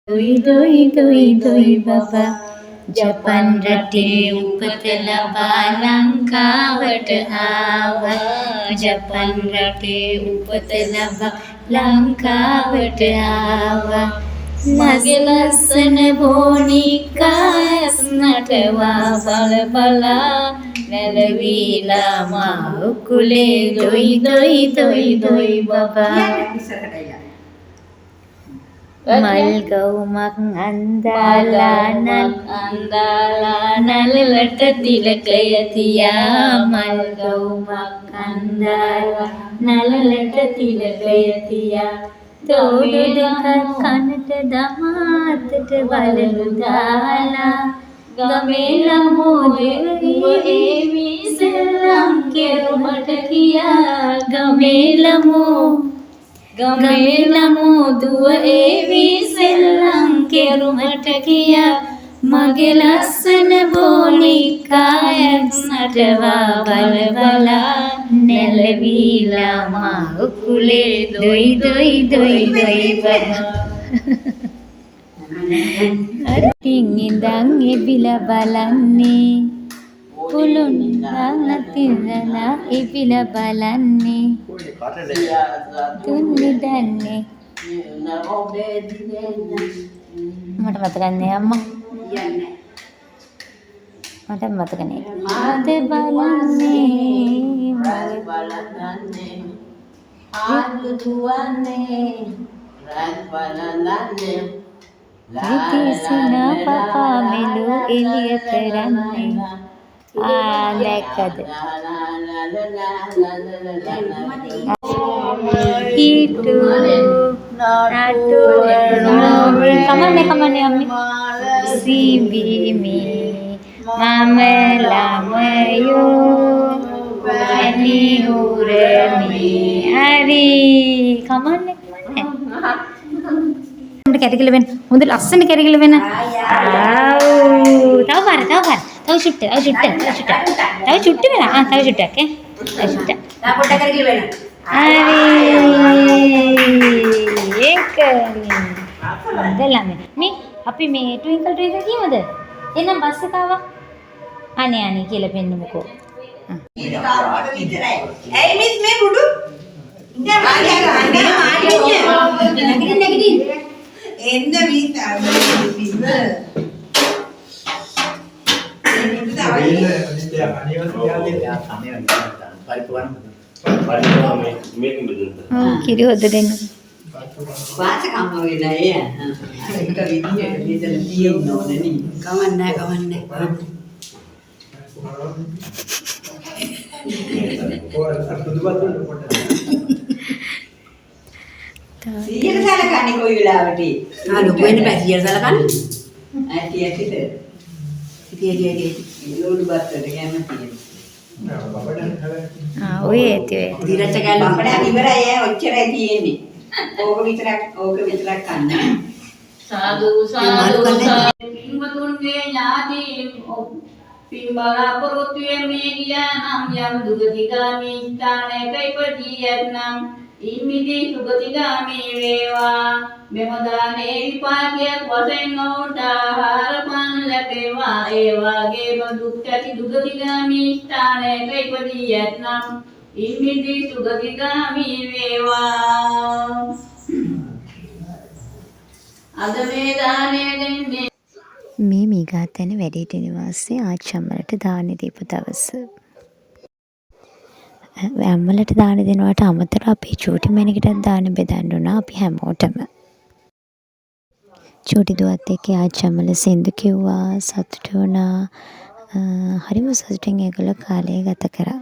දොයි දොයි දොයි දොයි බබා ජපන් රටේ උපත ලබා ලංකාවට ආවා ජපන් රටේ උපත ලබා ලංකාවට ආවා මගේ ලස්සන බෝනිකාස් නටවා බල බලා නැලවිලා මා උකුලේ දොයි දොයි දොයි දොයි බබා මල් ගවුමක් අන්දාලා නලලට තිලකය තියා මල් ගවුමක් අන්දාලා නලලට තිලකය තියා දෝඩු දෙකක් කනට දමාතට වලලු දාලා ගමේ ළමෝ දෙවියෝ ඒවි සෙල්ලම් කෙරුමට කියා ගමේ ළමෝ දුව ඒවි සෙල්ලම් කෙරුමට කියා මගේ ලස්සන බෝනිකායක් නටවා බල බලා නැලවිලා මා උකුලේ දොයි දොයි දොයි දොයි බබා අරින් ඉඳන් එබිලා බලන්නේ පුළුන් නැතිලා එබිලා බලන්නේ තුන්නේ දන්නේ මට මතක නැහැ අම්මා මට මතක නැහැ මාද බලන්නේ ආදු දුවන්නේ රාත් බලන්නේ විතිසින පපා මෙලු එළිය කරන්නේ දැක්කද කීටු නටු කමන්නේ අම්මි සිඹිමි මම ළමයෝ වැනි උරමි හරි කමන්නේ කැරකිල වෙන හොඳ ලස්සන කැරකිල වෙන තව පාර තව චුට්ට වෙන තව චුට්ටක් පොඩ්ඩක් කැරකිල වෙන හරි ඒක දැන් මේ අපි මේ ට්වින්කල් ට්වින්කල් කියමුද එහෙනම් බස් එක ආවා අනේ කියලා පෙන්නමුකෝ ඇයි මිස් මේ බුඩු නැගිටින්න එන්න වීසා බිස්ම කිරි හොද්ද දෙන්න වාසකම්ම වෙලා එක විදියට මෙතන තියෙන්න ඕනේ නේ කවන්නේ සියයට සලකන්නේ කොයි වෙලාවට ලොකු වෙන්න බෑ සියයට සලකන්නේ ඇටි ලෝඩු බත්තට කැමතියි ඔය ඇති දිරච්ච ගාල අපඩ ඉවරයි ඔච්චරයි තියෙන්නේ ඕක විතරක් කන්න සාදු පින්වතුන්ගේ ඥාති පින් බලාපොරොත්තු වෙන්නේ ගියා නම් යම් දුගතිගාමී ස්ථානයක ඉපදී යත්නම් ඉම්මිදී සුගතිගාමී වේවා මෙම දානේ විපාකයක් වශයෙන් ඔවුන්ට ආහාර පාන ලැබේවා ඒ වාගේම දුක් ඇති දුගතිගාමී ස්ථානයක ඉපදී යත්නම් ඉම්මිදී සුගතිගාමී වේවා අද මේ දානේ දෙන්නේ මේ මීගාතැන වැඩිහිටි නිවාසයේ ආච්චම්මලට දානි දීපු දවස. අම්මලට දානි දෙනවට අමතරව අපේ චූටි මැණිකටත් දානි බෙදන්න උනා අපි හැමෝටම. චූටි දුවත් එක්ක ආච්චම්මල සින්දු කිව්වා සතුට වුණා. හරිම සතුටින් ඒගොල්ලෝ කාලය ගත කරා.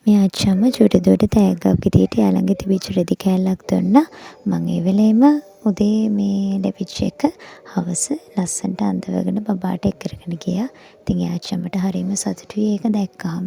මේ ආච්චම්ම චූටි දුවට තෑග්ගක් විදියට යාළඟ තිබිච්ච රෙදි කෑල්ලක් දුන්නා. මම ඒ වෙලේම උදේ මේ ලැබිච්ච එක හවස ලස්සනට අඳවගෙන බබාට එක් කරගෙන ගියා. ඉතින් ඒ ආච්චම්මට හරිම සතුටුයි ඒක දැක්කාම.